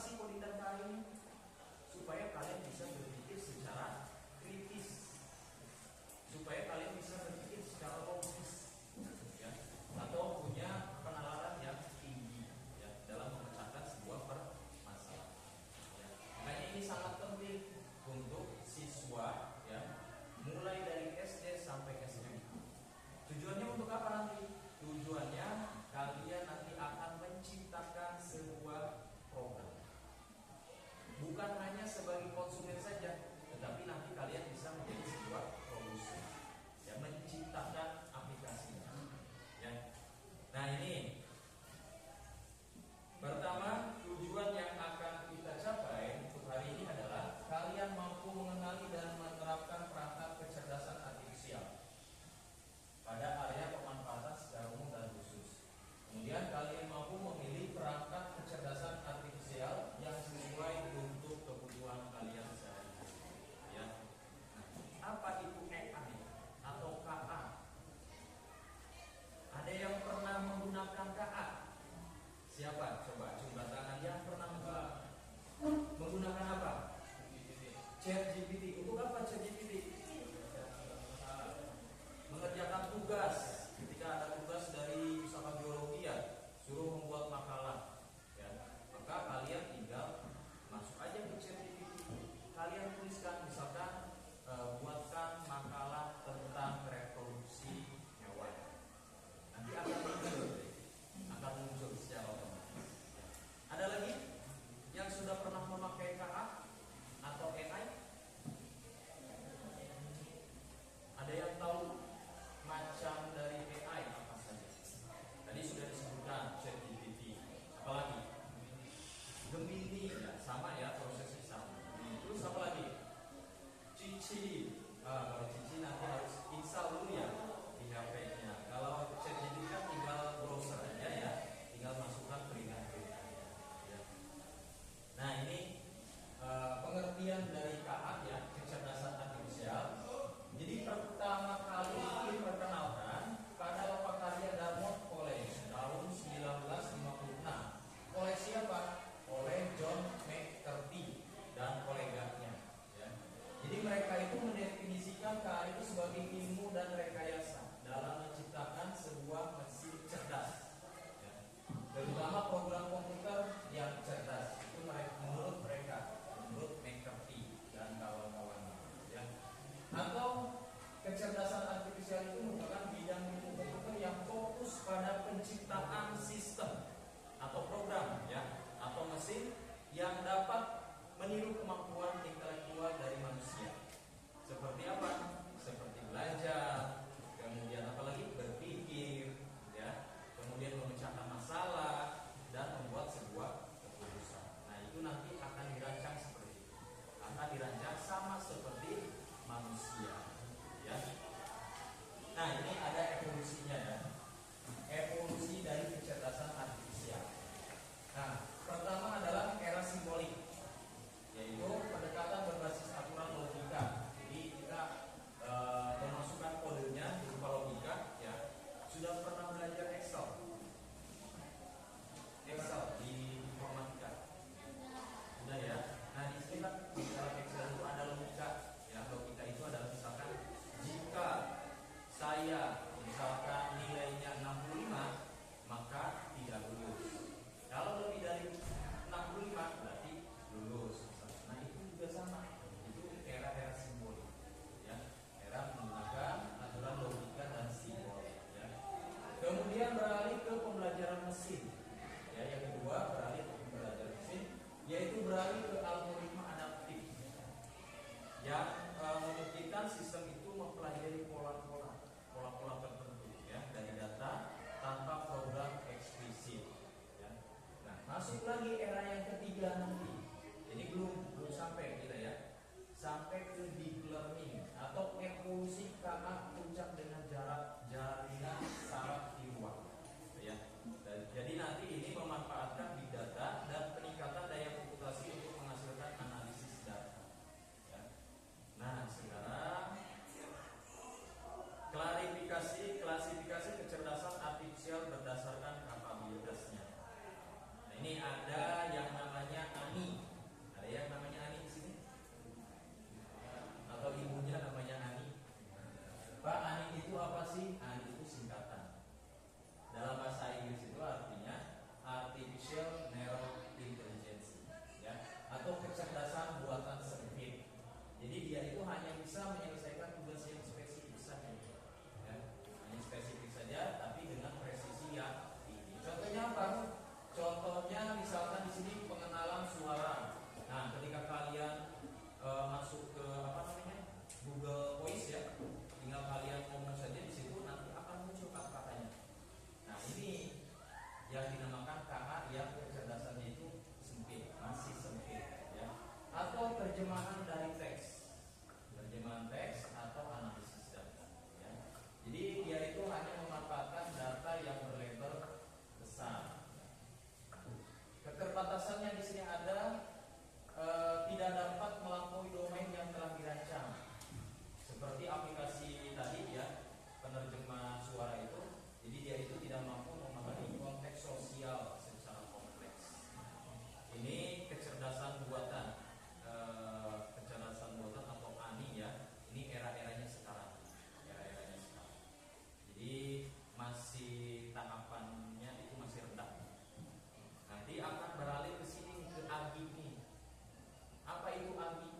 sih koditan KA ini? Supaya kalian bisa berpikir secara kritis, supaya kalian bisa berpikir secara logis, ya, atau punya penalaran yang tinggi, ya, dalam memecahkan sebuah permasalahan. Ya. Makanya ini sangat penting untuk siswa, ya, mulai dari SD sampai SMA. Tujuannya untuk apa nanti? Tujuannya kalian nanti akan menciptakan sebuah program. Bukan hanya sebagai konsumen saja, tetapi nanti kalian bisa menjadi sebuah produsen, ya, menciptakan aplikasinya. Ya. Nah, ini pertama, tujuan yang akan kita capai untuk hari ini adalah kalian mampu mengenali dan menerapkan perangkat kecerdasan artifisial pada area pemanfaatan secara umum dan khusus. Kemudian kalian mampu memilih perangkat kecerdasan artifisial yang sesuai untuk kebutuhan kalian sehari-hari. Ya. Nah, apa itu AI atau KA? Ada yang pernah menggunakan KA? Siapa? Coba tangan yang pernah menggunakan apa? ChatGPT. Untuk apa ChatGPT? Mengerjakan tugas. Ketika ada tugas dari misalkan biologi, ya, suruh membuat makalah, ya, maka kalian tinggal masuk aja ke ChatGPT. Kalian tuliskan misalkan buatkan makalah tentang reproduksi hewan. Nanti akan muncul secara otomatis. Ada lagi yang sudah pernah memakai KA atau AI? Ada yang tahu macam dari AI apa saja? Tadi sudah disebutkan ChatGPT. Apalagi? Gemini, ya, sama ya, prosesnya sama. Terus apa lagi? Cici. Kalau Cici nanti harus install dulu ya di HP-nya. Kalau ChatGPT kan tinggal browser aja, ya, tinggal masukkan perintah-perintahnya. Ya. Nah, ini pengertian dari KA, ya, kecerdasan artifisial. Jadi pertama kali diperkenalkan pada Lopakarya Dartmouth College tahun 1956. Oleh siapa? Oleh John McCarthy dan koleganya. Ya. Jadi mereka itu mendefinisikan KA itu sebagai ilmu dan rekayasa dalam menciptakan sebuah mesin cerdas, ya, terutama program komputer yang cerdas. Itu menurut mereka, menurut McCarthy dan kawan-kawannya. Ya. Atau kecerdasan artifisial itu merupakan bidang ilmu komputer yang fokus pada penciptaan sistem atau program, ya, atau mesin yang dapat meniru kemampuan intelektual dari manusia. Seperti apa? Seperti belajar, kemudian apalagi berpikir, ya, kemudian memecahkan masalah dan membuat sebuah keputusan. Nah, itu nanti akan dirancang seperti itu. Akan dirancang sama seperti manusia, ya. Nah, ini ada evolusinya, ya. Evolusi dari kecerdasan artifisial. Nah, pertama adalah era simbolik, yaitu pendekatan berbasis aturan logika. Jadi kita memasukkan kodenya berupa logika, ya. Sudah pernah belajar Excel di informatika? Sudah, ya. Nah, di sini kan di dalam Excel itu ada logika. Ya, logika itu adalah misalkan jika saya misalkan nilainya 65, maka tidak lulus. Kalau lebih dari 65 berarti lulus. Nah, itu juga sama. Itu era simbolik, ya. Era menggunakan aturan logika dan simbol, ya. Kemudian beralih ke pembelajaran mesin. Ya, yang kedua beralih ke pembelajaran mesin, yaitu beralih ke algoritma adaptif, yang memungkinkan sistem itu mempelajari pola-pola tertentu, ya, dari data tanpa program eksplisit, ya. Nah, masuk lagi era yang ketiga nanti. Jadi belum sampai kita, ya, sampai ke deep learning atau evolusi KA puncak dengan jaringan saraf di ruang, ya. Jadi nanti ini memanfaatkan big data dan peningkatan daya komputasi untuk penerjemahan dari teks, penerjemahan teks atau analisis data. Ya. Jadi dia itu hanya memanfaatkan data yang berlabel besar. Keterbatasannya di sini ada tidak dapat melampaui domain yang telah dirancang. Seperti aplikasi tadi ya, penerjemah suara itu, jadi dia itu tidak mampu memahami konteks sosial secara kompleks. Ini kecerdasan buatan, atau ANI ya. Ini era-eranya sekarang, era-eranya sekarang. Jadi masih tahapannya itu masih rendah. Nanti akan beralih ke sini, ke AGI ini. Apa itu AGI?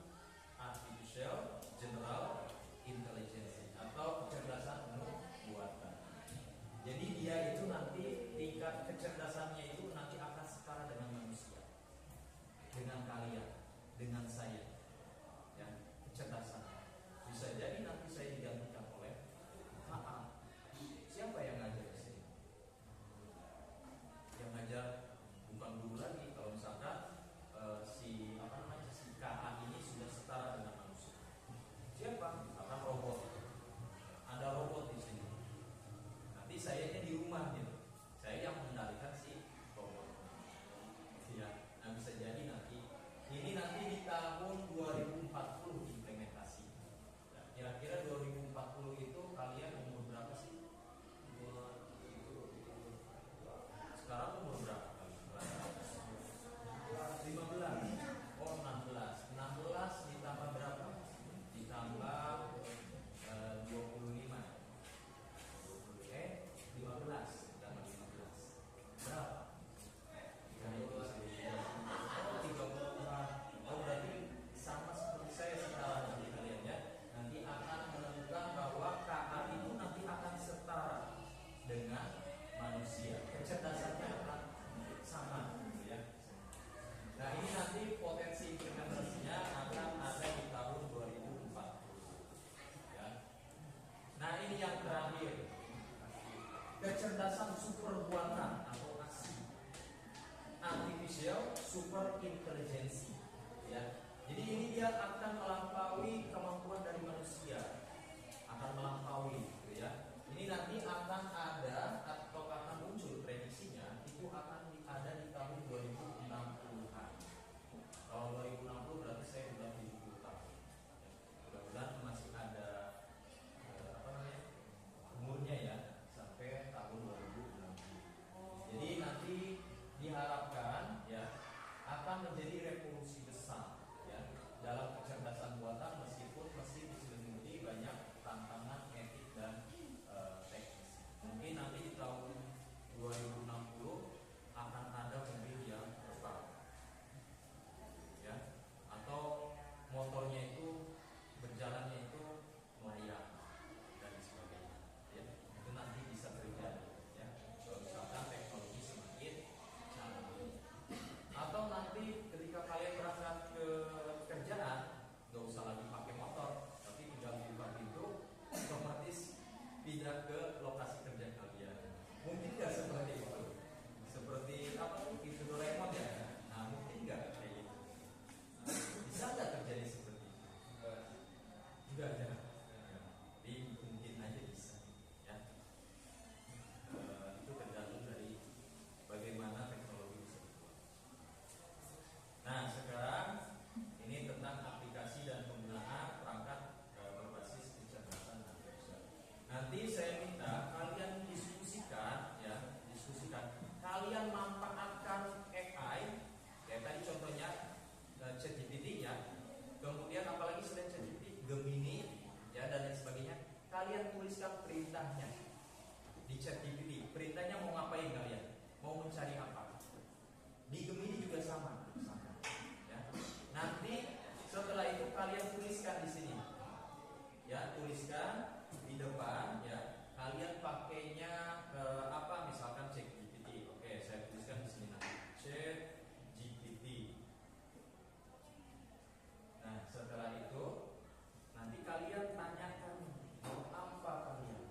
Artificial General Intelligence atau kecerdasan umum buatan. Jadi dia itu nanti tingkat kecerdasannya itu nanti akan setara dengan manusia, dengan kalian, dengan saya. Ya, kecerdasan. Bisa jadi nanti saya digantikan oleh AA. Siapa yang ngajar di sini? Yang ngajar bukan guru lagi. Kalau misalkan si KA ini sudah setara dengan manusia. Siapa? Misalkan robot. Ada robot di sini. Nanti saya di rumah gitu. Saya yang mengendalikan si robot. Ya, nah bisa jadi nanti ini nanti di tahun 2040 implementasi. Nah, kira-kira 2040 itu kalian umur berapa sih? Sekarang umur berapa? 15. Oh, 16. 16 ditambah berapa? Ditambah 25. 15 ditambah 15. Berapa? Oh, 34. Oh, berarti sama seperti saya sekarang nanti kalian ya. Nanti akan menemukan bahwa KA itu nanti akan setara dengan manusia. Kecerdasannya akan sama gitu ya. Nah, ini nanti potensi implementasinya akan ada di tahun 2040 ya. Nah, ini yang terakhir, kecerdasan super buatan atau ASI, Artificial Super Intelligence ya. Jadi ini dia akan melampaui kemampuan dari manusia, akan melampaui gitu ya. Ini nanti akan ada atau akan muncul prediksinya itu akan ada di tahun 2060-an. Kalau 2060 berarti saya sudah 70 tahun. Mudah-mudahan masih ada umurnya ya sampai tahun 2060. Jadi nanti diharapkan ya akan menjadi revolusi besar ya dalam kecerdasan buatan, meskipun masih diselimuti banyak tantangan etik dan teknis. Mungkin nanti di tahun 2060 akan ada mobil yang terbang ya, atau motornya itu berjalannya itu melayang dan sebagainya ya. Itu nanti bisa terjadi ya kalau misalkan teknologi semakin canggih. Atau nanti ketika kalian berangkat ke kerjaan, gak usah lagi pakai motor, tapi tinggal buka pintu, otomatis pindah ke lokasi kerja kalian. Mungkin nggak seperti itu, seperti apa itu Doraemon ya? Nah, mungkin nggak kayak gitu. Bisa nggak terjadi seperti itu? Enggak ya. Tapi mungkin aja bisa ya. Itu tergantung dari bagaimana teknologi bisa dibuat. Nah, sekarang ini tentang aplikasi dan penggunaan perangkat berbasis kecerdasan artifisial. Nanti saya minta kalian diskusikan ya, kalian manfaatkan AI ya, tadi contohnya ChatGPT ya. Kemudian apalagi selain ChatGPT, Gemini ya dan lain sebagainya. Kalian tuliskan perintahnya di ChatGPT. Perintahnya mau ngapain kalian? Mau mencari apa? Di Gemini juga sama. Ya. Nanti setelah itu kalian tuliskan di sini. Ya, tuliskan di depan ya. Kalian pakainya apa? Misalkan ChatGPT. Oke, saya tuliskan di sini nanti. ChatGPT. Nah, setelah itu nanti kalian tanyakan mau apa kalian.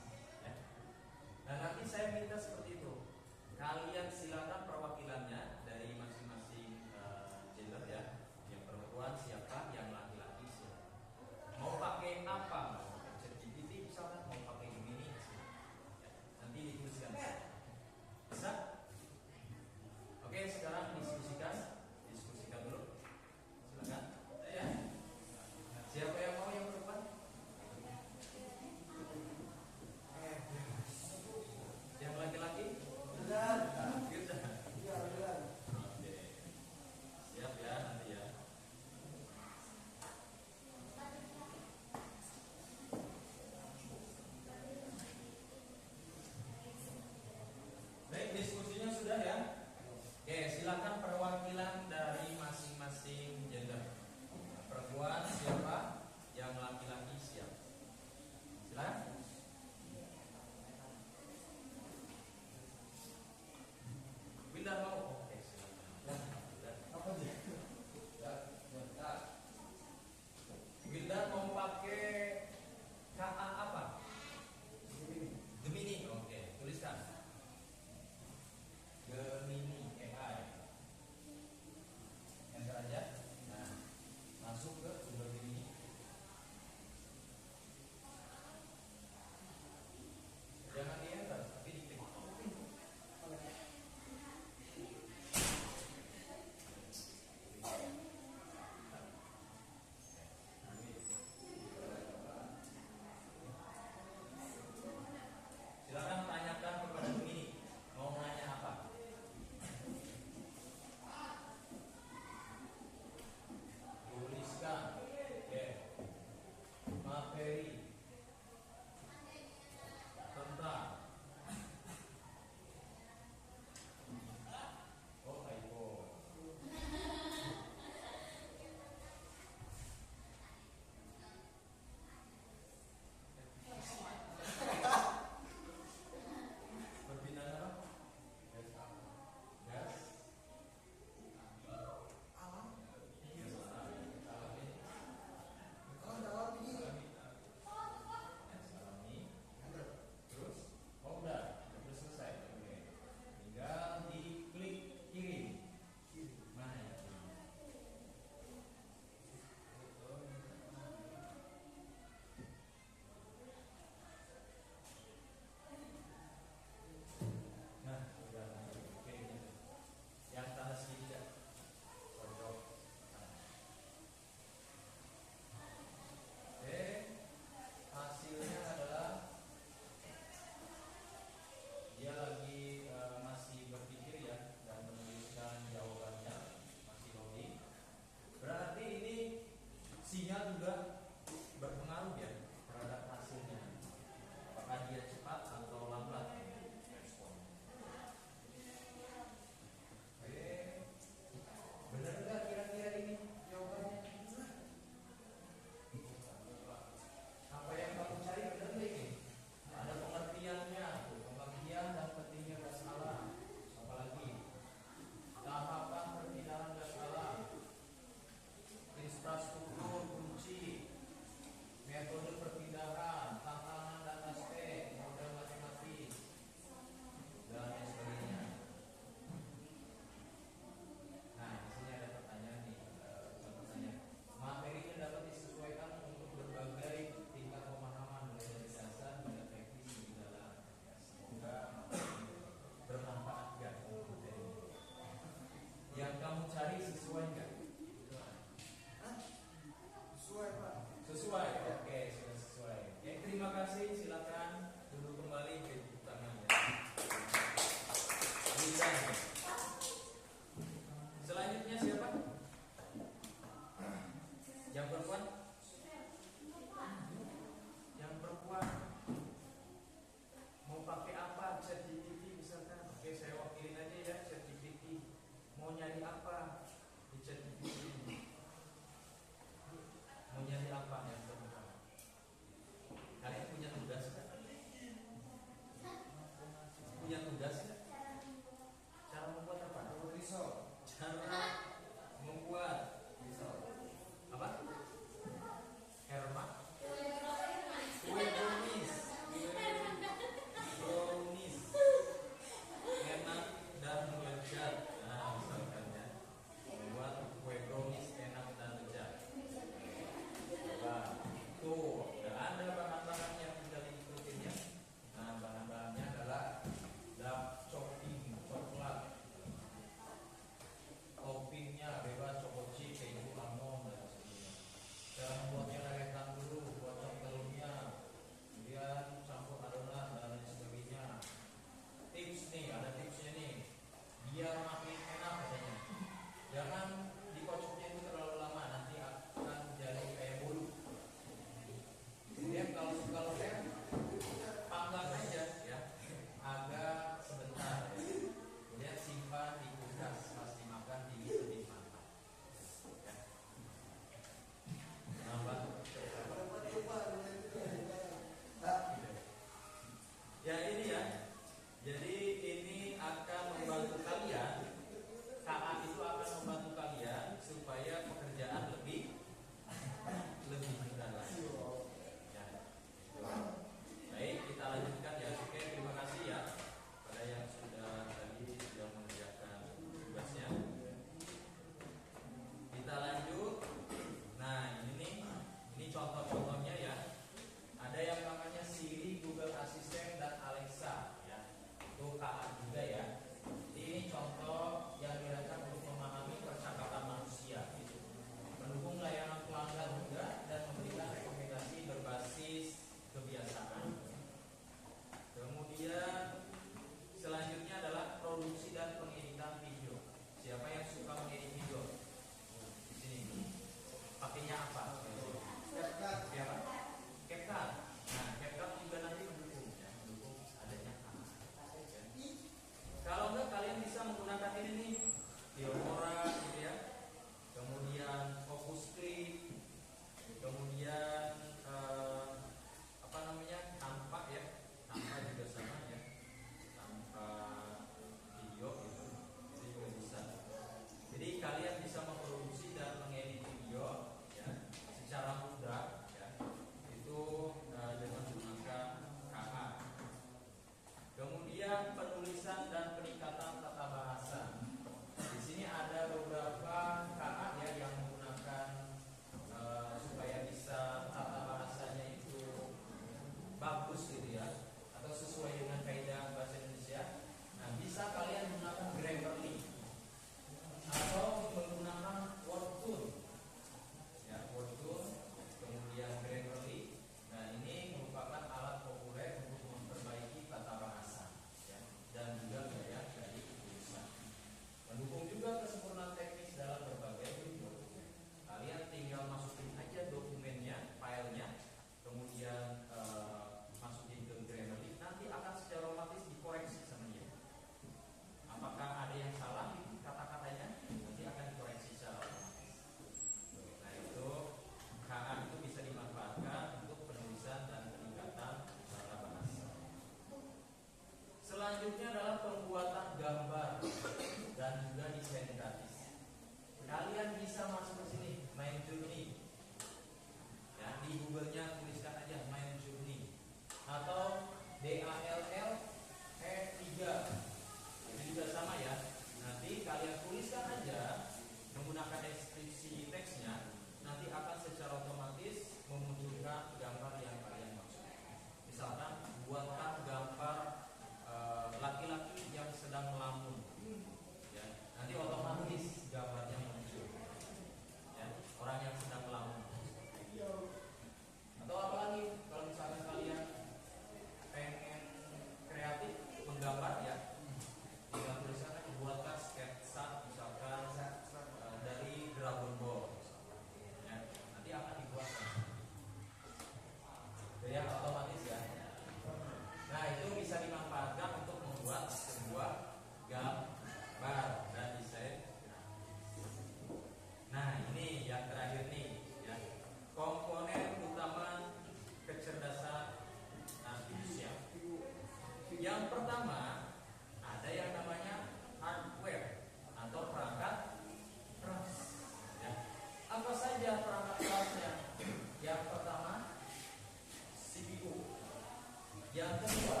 Yang kedua,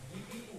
GPT